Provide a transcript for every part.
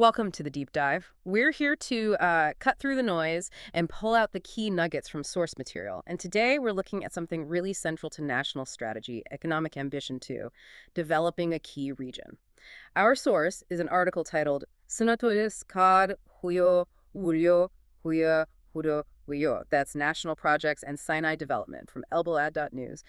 Welcome to the deep dive. We're here to cut through the noise and pull out the key nuggets from source material. And today we're looking at something really central to national strategy, economic ambition too, developing a key region. Our source is an article titled Senatores Card Huyo Ulyo Huya Hudo Huyo. That's National Projects and Sinai Development from elbalad.news.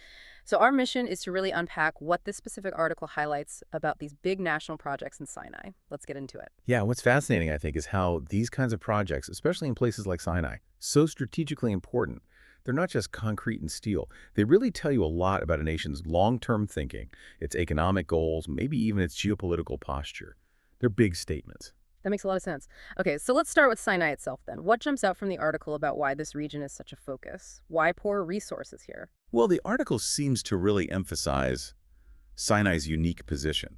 So our mission is to really unpack what this specific article highlights about these big national projects in Sinai. Let's get into it. Yeah, what's fascinating, I think, is how these kinds of projects, especially in places like Sinai, so strategically important. They're not just concrete and steel. They really tell you a lot about a nation's long-term thinking, its economic goals, maybe even its geopolitical posture. They're big statements. That makes a lot of sense. Okay, so let's start with Sinai itself then. What jumps out from the article about why this region is such a focus? Why poor resources here? Well, the article seems to really emphasize Sinai's unique position,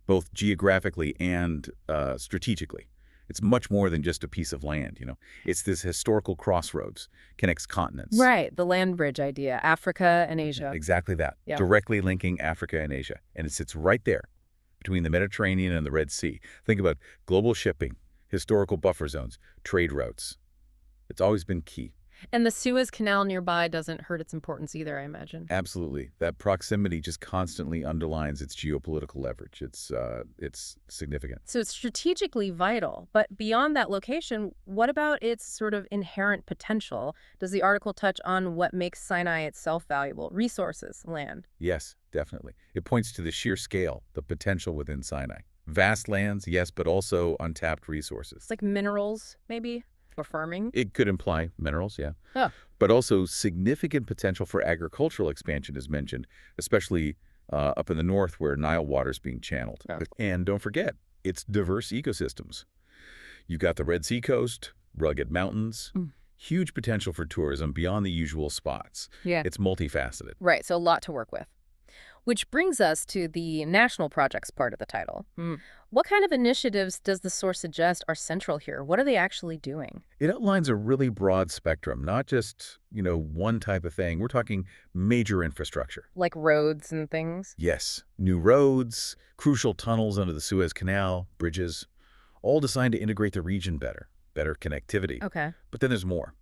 both geographically and strategically. It's much more than just a piece of land, you know. It's this historical crossroads, connects continents. Right, the land bridge idea, Africa and Asia. Exactly that, Yeah. directly linking Africa and Asia. And it sits right there between the Mediterranean and the Red Sea. Think about global shipping, historical buffer zones, trade routes. It's always been key. And the Suez Canal nearby doesn't hurt its importance either, I imagine. Absolutely. That proximity just constantly underlines its geopolitical leverage. It's significant. So it's strategically vital. But beyond that location, what about its sort of inherent potential? Does the article touch on what makes Sinai itself valuable? Resources, land. Yes, definitely. It points to the sheer scale, the potential within Sinai. Vast lands, yes, but also untapped resources. It's like minerals, maybe, or farming. It could imply minerals, yeah. Oh. But also significant potential for agricultural expansion is mentioned, especially up in the north where Nile water is being channeled. Oh. And don't forget, it's diverse ecosystems. You've got the Red Sea coast, rugged mountains, huge potential for tourism beyond the usual spots. Yeah. It's multifaceted. Right, so a lot to work with. Which brings us to the national projects part of the title. What kind of initiatives does the source suggest are central here? What are they actually doing? It outlines a really broad spectrum, not just, one type of thing. We're talking major infrastructure. Like roads and things? Yes, new roads, crucial tunnels under the Suez Canal, bridges, all designed to integrate the region better connectivity. Okay. But then there's more.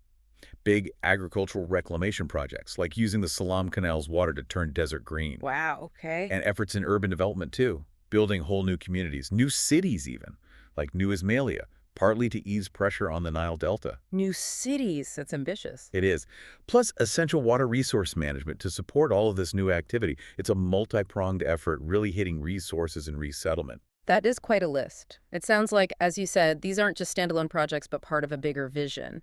Big agricultural reclamation projects, like using the Salam Canal's water to turn desert green. Wow, okay. And efforts in urban development, too, building whole new communities, new cities even, like New Ismailia, partly to ease pressure on the Nile Delta. New cities, that's ambitious. It is. Plus, essential water resource management to support all of this new activity. It's a multi-pronged effort, really hitting resources and resettlement. That is quite a list. It sounds like, as you said, these aren't just standalone projects, but part of a bigger vision.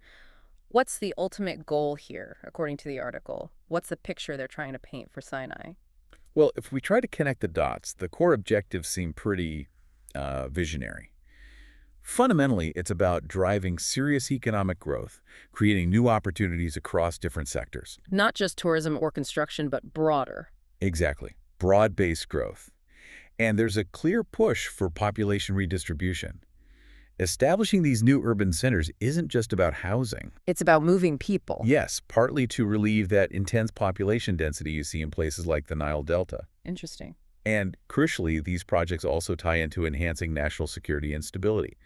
What's the ultimate goal here, according to the article? What's the picture they're trying to paint for Sinai? Well, if we try to connect the dots, the core objectives seem pretty visionary. Fundamentally, it's about driving serious economic growth, creating new opportunities across different sectors. Not just tourism or construction, but broader. Exactly. Broad-based growth. And there's a clear push for population redistribution. Establishing these new urban centers isn't just about housing. It's about moving people. Yes, partly to relieve that intense population density you see in places like the Nile Delta. Interesting. And crucially, these projects also tie into enhancing national security and stability.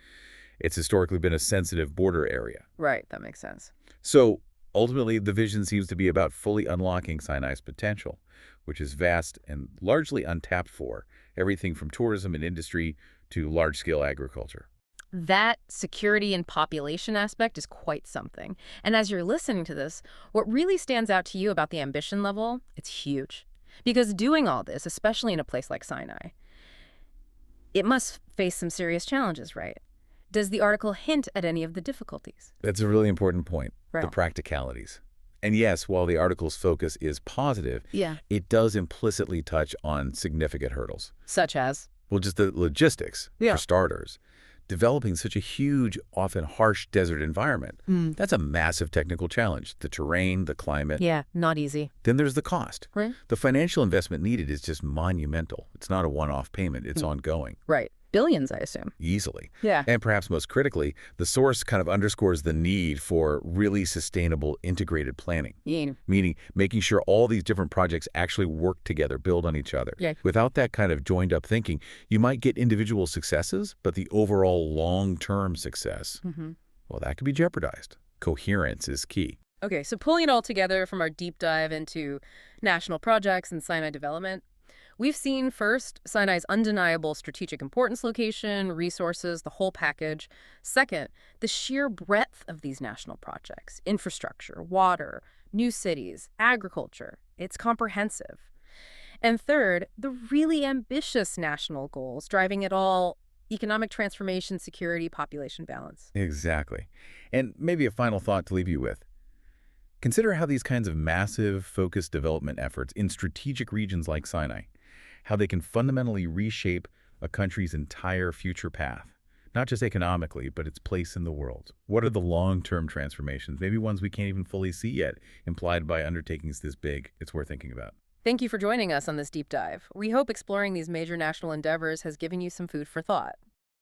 It's historically been a sensitive border area. Right, that makes sense. So ultimately, the vision seems to be about fully unlocking Sinai's potential, which is vast and largely untapped for everything from tourism and industry to large-scale agriculture. That security and population aspect is quite something. And as you're listening to this, what really stands out to you about the ambition level, it's huge. Because doing all this, especially in a place like Sinai, it must face some serious challenges, right? Does the article hint at any of the difficulties? That's a really important point, Right. the practicalities. And yes, while the article's focus is positive, Yeah. it does implicitly touch on significant hurdles. Such as? Well, just the logistics, Yeah. for starters. Developing such a huge, often harsh desert environment, that's a massive technical challenge. The terrain, the climate. Yeah, not easy. Then there's the cost. Right. The financial investment needed is just monumental. It's not a one-off payment. It's ongoing. Right. Billions, I assume. Easily. Yeah. And perhaps most critically, the source kind of underscores the need for really sustainable integrated planning. Yeah. Meaning making sure all these different projects actually work together, build on each other. Yeah. Without that kind of joined-up thinking, you might get individual successes, but the overall long-term success, well, that could be jeopardized. Coherence is key. Okay, so pulling it all together from our deep dive into national projects and Sinai development, we've seen first Sinai's undeniable strategic importance, location, resources, the whole package. Second, the sheer breadth of these national projects, infrastructure, water, new cities, agriculture. It's comprehensive. And third, the really ambitious national goals driving it all: economic transformation, security, population balance. Exactly. And maybe a final thought to leave you with. Consider how these kinds of massive, focused development efforts in strategic regions like Sinai, how they can fundamentally reshape a country's entire future path, not just economically, but its place in the world. What are the long-term transformations, maybe ones we can't even fully see yet, implied by undertakings this big? It's worth thinking about. Thank you for joining us on this deep dive. We hope exploring these major national endeavors has given you some food for thought.